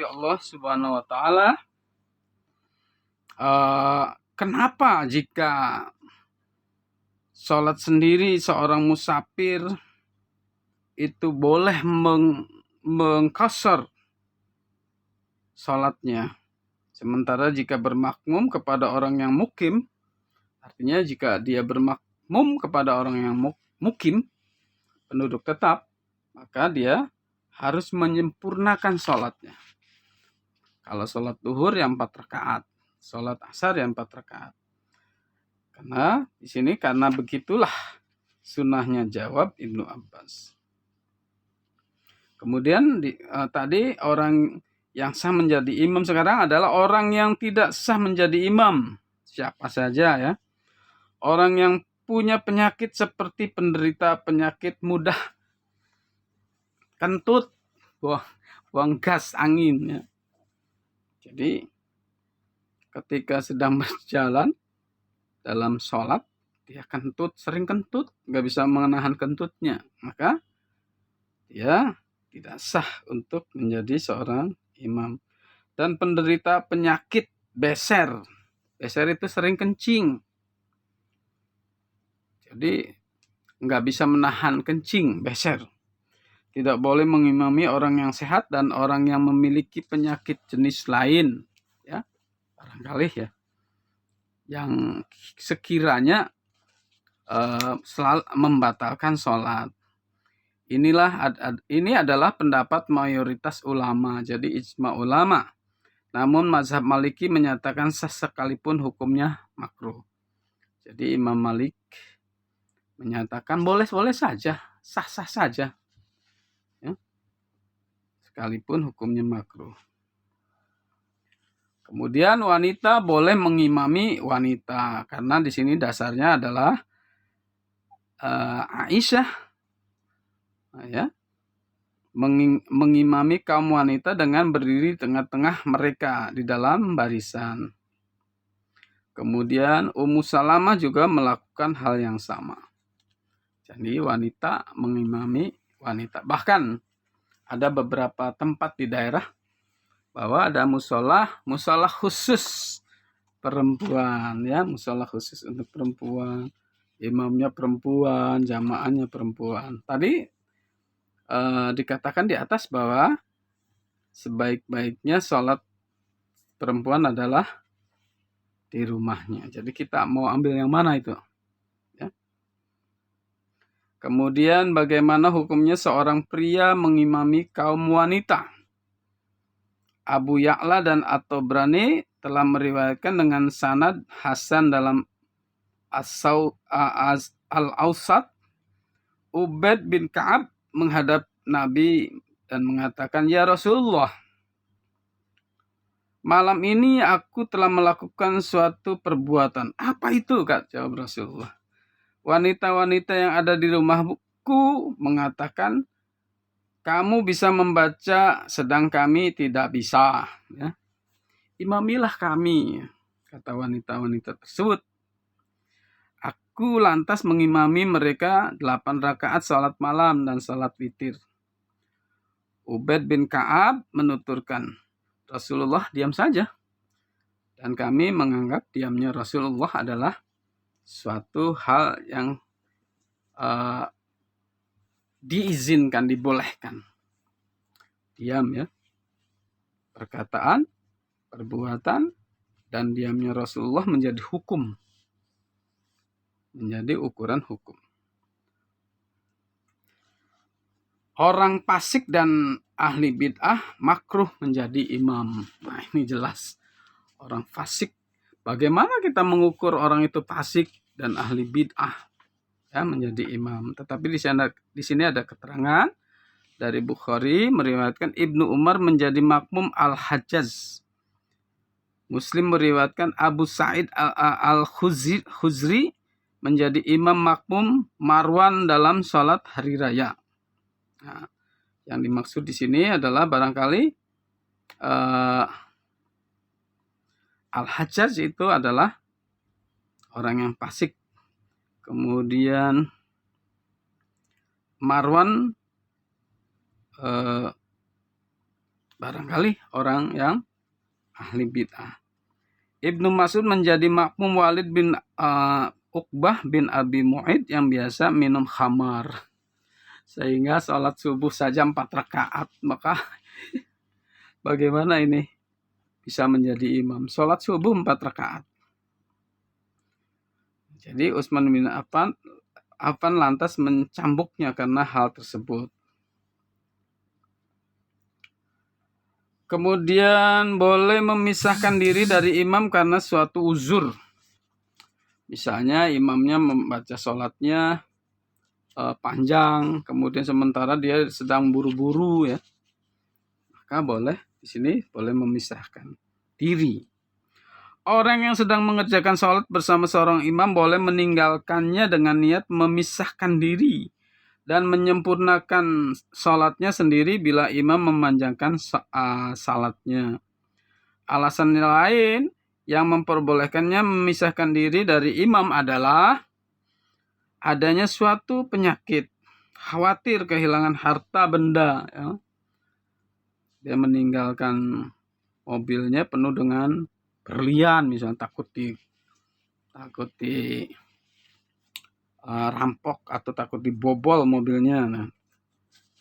dirahmati Allah Subhanahu wa taala, kenapa jika sholat sendiri seorang musafir itu boleh mengqashar sholatnya, sementara jika bermakmum kepada orang yang mukim, artinya jika dia bermakmum kepada orang yang mukim, penduduk tetap, maka dia harus menyempurnakan sholatnya. Kalau sholat duhur yang 4 rakaat, sholat asar yang 4 rakaat. Karena di sini karena begitulah sunnahnya, jawab Ibnu Abbas. Kemudian tadi orang yang sah menjadi imam, sekarang adalah orang yang tidak sah menjadi imam. Siapa saja ya. Orang yang punya penyakit seperti penderita penyakit mudah kentut, buang gas angin ya. Jadi ketika sedang berjalan dalam sholat, dia kentut, sering kentut, nggak bisa menahan kentutnya, maka dia tidak sah untuk menjadi seorang imam. Dan penderita penyakit beser itu sering kencing, jadi nggak bisa menahan kencing, beser, tidak boleh mengimami orang yang sehat dan orang yang memiliki penyakit jenis lain ya, barangkali ya, yang sekiranya selalu membatalkan sholat. Ini adalah pendapat mayoritas ulama, jadi ijma ulama. Namun mazhab Maliki menyatakan sah sekalipun hukumnya makruh. Jadi Imam Malik menyatakan boleh-boleh saja, sah-sah saja, ya, sekalipun hukumnya makruh. Kemudian wanita boleh mengimami wanita, karena di sini dasarnya adalah Aisyah ya, mengimami kaum wanita dengan berdiri di tengah-tengah mereka di dalam barisan. Kemudian Ummu Salamah juga melakukan hal yang sama. Jadi wanita mengimami wanita. Bahkan ada beberapa tempat di daerah bahwa ada musola khusus perempuan ya, musola khusus untuk perempuan, imamnya perempuan, jamaahnya perempuan. Tadi dikatakan di atas bahwa sebaik-baiknya sholat perempuan adalah di rumahnya. Jadi kita mau ambil yang mana itu? Ya. Kemudian bagaimana hukumnya seorang pria mengimami kaum wanita? Abu Ya'la dan At-Tabrani telah meriwayatkan dengan sanad hasan dalam Al-Awsat. Ubaid bin Ka'ab menghadap Nabi dan mengatakan, "Ya Rasulullah, malam ini aku telah melakukan suatu perbuatan." "Apa itu?" jawab Rasulullah. "Wanita-wanita yang ada di rumahku mengatakan, kamu bisa membaca sedang kami tidak bisa. Ya. Imamilah kami," kata wanita-wanita tersebut. "Aku lantas mengimami mereka 8 rakaat salat malam dan salat witir." Ubaid bin Ka'ab menuturkan, "Rasulullah diam saja. Dan kami menganggap diamnya Rasulullah adalah suatu hal yang diizinkan, dibolehkan." Diam ya. Perkataan, perbuatan, dan diamnya Rasulullah menjadi hukum. Menjadi ukuran hukum. Orang fasik dan ahli bid'ah makruh menjadi imam. Nah, ini jelas. Orang fasik. Bagaimana kita mengukur orang itu fasik dan ahli bid'ah ya menjadi imam? Tetapi di sini ada keterangan dari Bukhari meriwayatkan Ibnu Umar menjadi makmum Al-Hajjaz. Muslim meriwayatkan Abu Sa'id Al-Khuzri menjadi imam makmum Marwan dalam sholat hari raya. Nah, yang dimaksud di sini adalah barangkali Al-Hajjaj itu adalah orang yang fasik. Kemudian Marwan barangkali orang yang ahli bid'ah. Ibnu Mas'ud menjadi makmum Walid bin Uqbah bin Abi Mu'id yang biasa minum khamar. Sehingga sholat subuh saja 4 rakaat. Maka bagaimana ini bisa menjadi imam? Sholat subuh 4 rakaat. Jadi Utsman bin Affan lantas mencambuknya karena hal tersebut. Kemudian boleh memisahkan diri dari imam karena suatu uzur. Misalnya imamnya membaca sholatnya panjang, kemudian sementara dia sedang buru-buru ya. Maka boleh di sini boleh memisahkan diri. Orang yang sedang mengerjakan sholat bersama seorang imam boleh meninggalkannya dengan niat memisahkan diri dan menyempurnakan sholatnya sendiri bila imam memanjangkan salatnya. Alasan lain yang memperbolehkannya memisahkan diri dari imam adalah adanya suatu penyakit, khawatir kehilangan harta benda. Ya. Dia meninggalkan mobilnya penuh dengan berlian, misalnya takut di rampok atau takut dibobol mobilnya. Nah,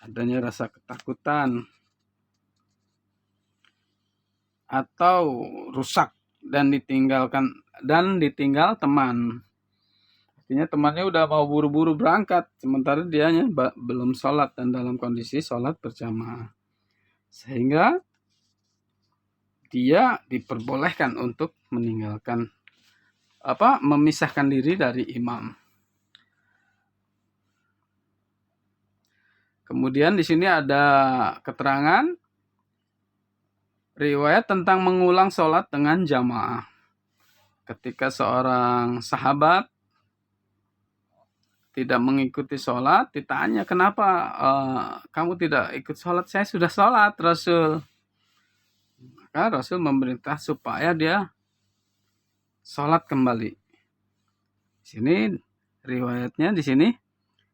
adanya rasa ketakutan atau rusak dan ditinggal teman. Artinya temannya udah mau buru-buru berangkat, sementara dianya belum sholat dan dalam kondisi sholat berjamaah. Sehingga dia diperbolehkan untuk memisahkan diri dari imam. Kemudian di sini ada keterangan riwayat tentang mengulang sholat dengan jamaah. Ketika seorang sahabat tidak mengikuti sholat, ditanya kenapa kamu tidak ikut sholat? Saya sudah sholat, Rasul. Maka Rasul memerintah supaya dia sholat kembali. Di sini riwayatnya di sini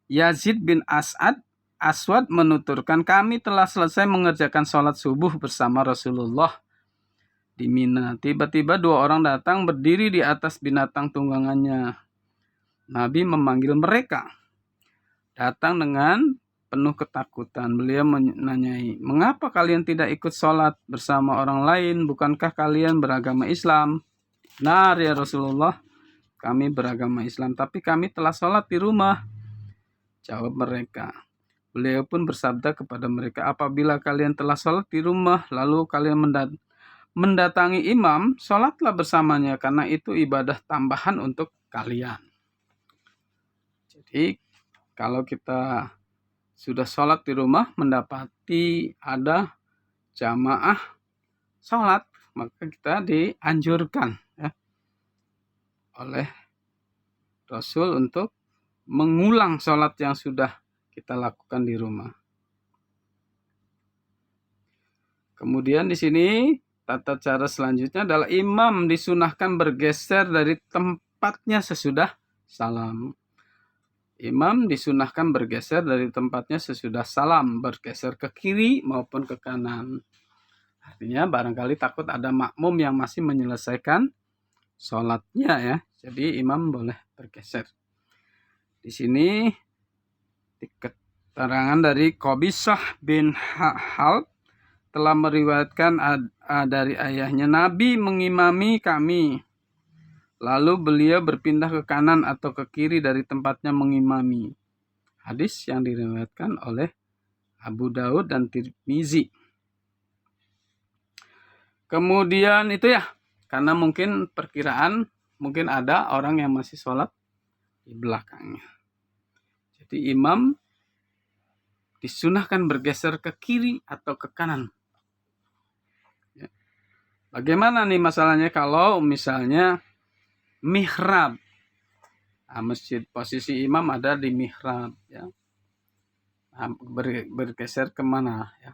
Yazid bin Aswad menuturkan, kami telah selesai mengerjakan sholat subuh bersama Rasulullah di Mina. Tiba-tiba 2 orang datang berdiri di atas binatang tunggangannya. Nabi memanggil mereka. Datang dengan penuh ketakutan. Beliau menanyai, mengapa kalian tidak ikut sholat bersama orang lain? Bukankah kalian beragama Islam? Benar ya Rasulullah, kami beragama Islam, tapi kami telah sholat di rumah. Jawab mereka. Beliau pun bersabda kepada mereka, apabila kalian telah sholat di rumah, lalu kalian mendatangi imam, sholatlah bersamanya, karena itu ibadah tambahan untuk kalian. Jadi, kalau kita sudah sholat di rumah, mendapati ada jamaah sholat, maka kita dianjurkan ya, oleh Rasul untuk mengulang sholat yang sudah kita lakukan di rumah. Kemudian di sini tata cara selanjutnya adalah imam disunahkan bergeser dari tempatnya sesudah salam. Imam disunahkan bergeser dari tempatnya sesudah salam, bergeser ke kiri maupun ke kanan. Artinya barangkali takut ada makmum yang masih menyelesaikan sholatnya ya. Jadi imam boleh bergeser. Di sini keterangan dari Qabisah bin Halb telah meriwayatkan dari ayahnya, Nabi mengimami kami. Lalu beliau berpindah ke kanan atau ke kiri dari tempatnya mengimami. Hadis yang diriwayatkan oleh Abu Daud dan Tirmizi. Kemudian itu ya, karena mungkin perkiraan, mungkin ada orang yang masih sholat di belakangnya. Jadi imam disunahkan bergeser ke kiri atau ke kanan. Bagaimana nih masalahnya kalau misalnya mihrab, masjid posisi imam ada di mihrab ya, bergeser kemana ya.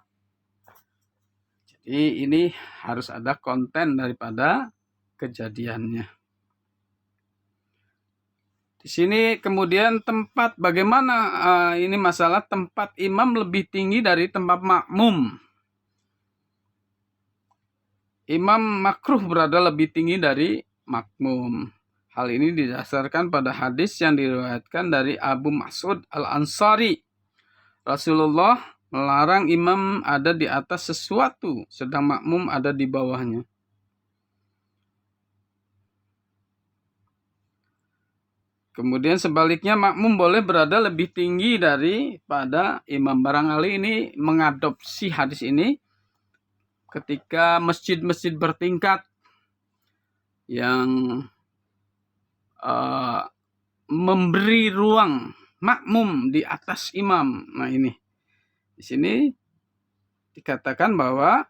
Jadi ini harus ada konten daripada kejadiannya. Di sini kemudian tempat, bagaimana ini masalah tempat imam lebih tinggi dari tempat makmum. imam makruh berada lebih tinggi dari makmum. Hal ini didasarkan pada hadis yang diriwayatkan dari Abu Mas'ud Al-Ansari. Rasulullah melarang imam ada di atas sesuatu, sedang makmum ada di bawahnya. Kemudian sebaliknya makmum boleh berada lebih tinggi daripada imam. Barangkali ini mengadopsi hadis ini ketika masjid-masjid bertingkat yang memberi ruang makmum di atas imam. Nah ini, di sini dikatakan bahwa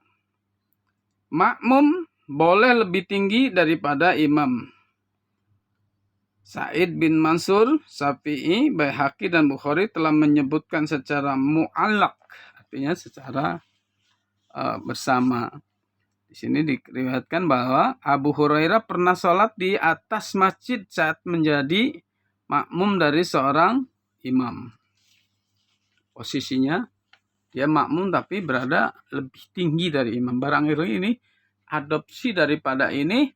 makmum boleh lebih tinggi daripada imam. Sa'id bin Mansur, Syafi'i, Baihaqi, dan Bukhari telah menyebutkan secara mu'allaq, artinya secara bersama. Di sini diriwayatkan bahwa Abu Hurairah pernah sholat di atas masjid saat menjadi makmum dari seorang imam. Posisinya dia makmum tapi berada lebih tinggi dari imam. Barangkali ini adopsi daripada ini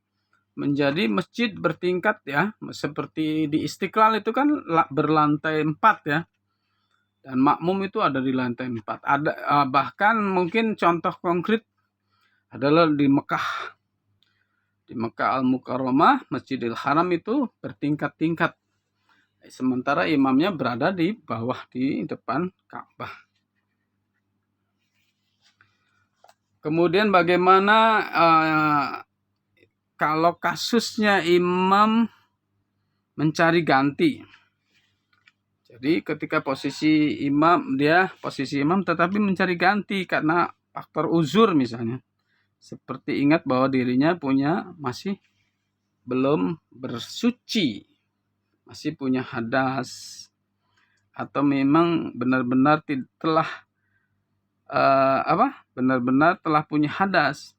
menjadi masjid bertingkat ya, seperti di Istiqlal itu kan berlantai 4 ya, dan makmum itu ada di lantai 4. Ada bahkan mungkin contoh konkret adalah di Mekah. Di Mekah Al-Mukarramah, Masjidil Haram itu bertingkat-tingkat. Sementara imamnya berada di bawah di depan Ka'bah. Kemudian bagaimana kalau kasusnya imam mencari ganti. Jadi ketika posisi imam tetapi mencari ganti karena faktor uzur misalnya. Seperti ingat bahwa dirinya masih belum bersuci, masih punya hadas, atau memang benar-benar telah punya hadas.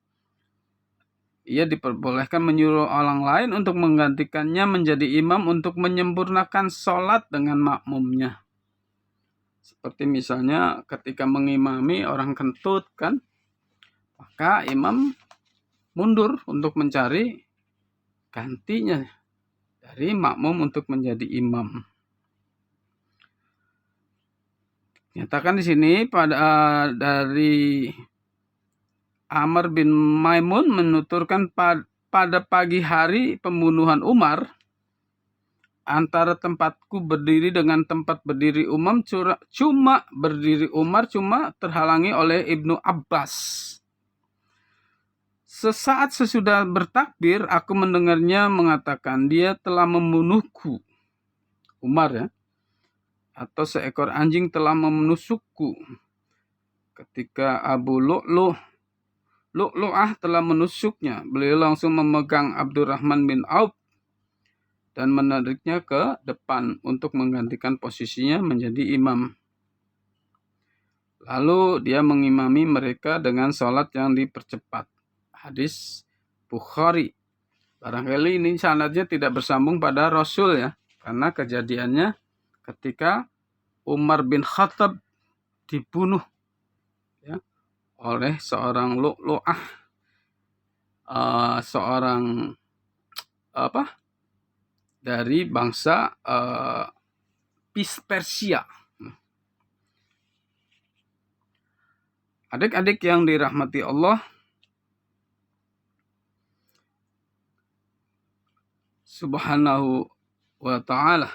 Ia diperbolehkan menyuruh orang lain untuk menggantikannya menjadi imam untuk menyempurnakan sholat dengan makmumnya. Seperti misalnya ketika mengimami orang kentut kan, maka imam mundur untuk mencari gantinya dari makmum untuk menjadi imam. Nyatakan di sini dari Amr bin Maimun menuturkan pada pagi hari pembunuhan Umar, antara tempatku berdiri dengan tempat berdiri Umar cuma terhalangi oleh Ibnu Abbas. Sesaat sesudah bertakbir, aku mendengarnya mengatakan, dia telah membunuhku. Umar ya. Atau seekor anjing telah menusukku. Ketika Abu Lu'lu'ah telah menusuknya, beliau langsung memegang Abdurrahman bin Auf dan menariknya ke depan untuk menggantikan posisinya menjadi imam. Lalu dia mengimami mereka dengan sholat yang dipercepat. Hadis Bukhari. Barangkali ini sanadnya tidak bersambung pada Rasul ya, karena kejadiannya ketika Umar bin Khattab dibunuh ya, oleh seorang Lu'lu'ah, seorang dari bangsa Persia. Adik-adik yang dirahmati Allah Subhanahu wa ta'ala,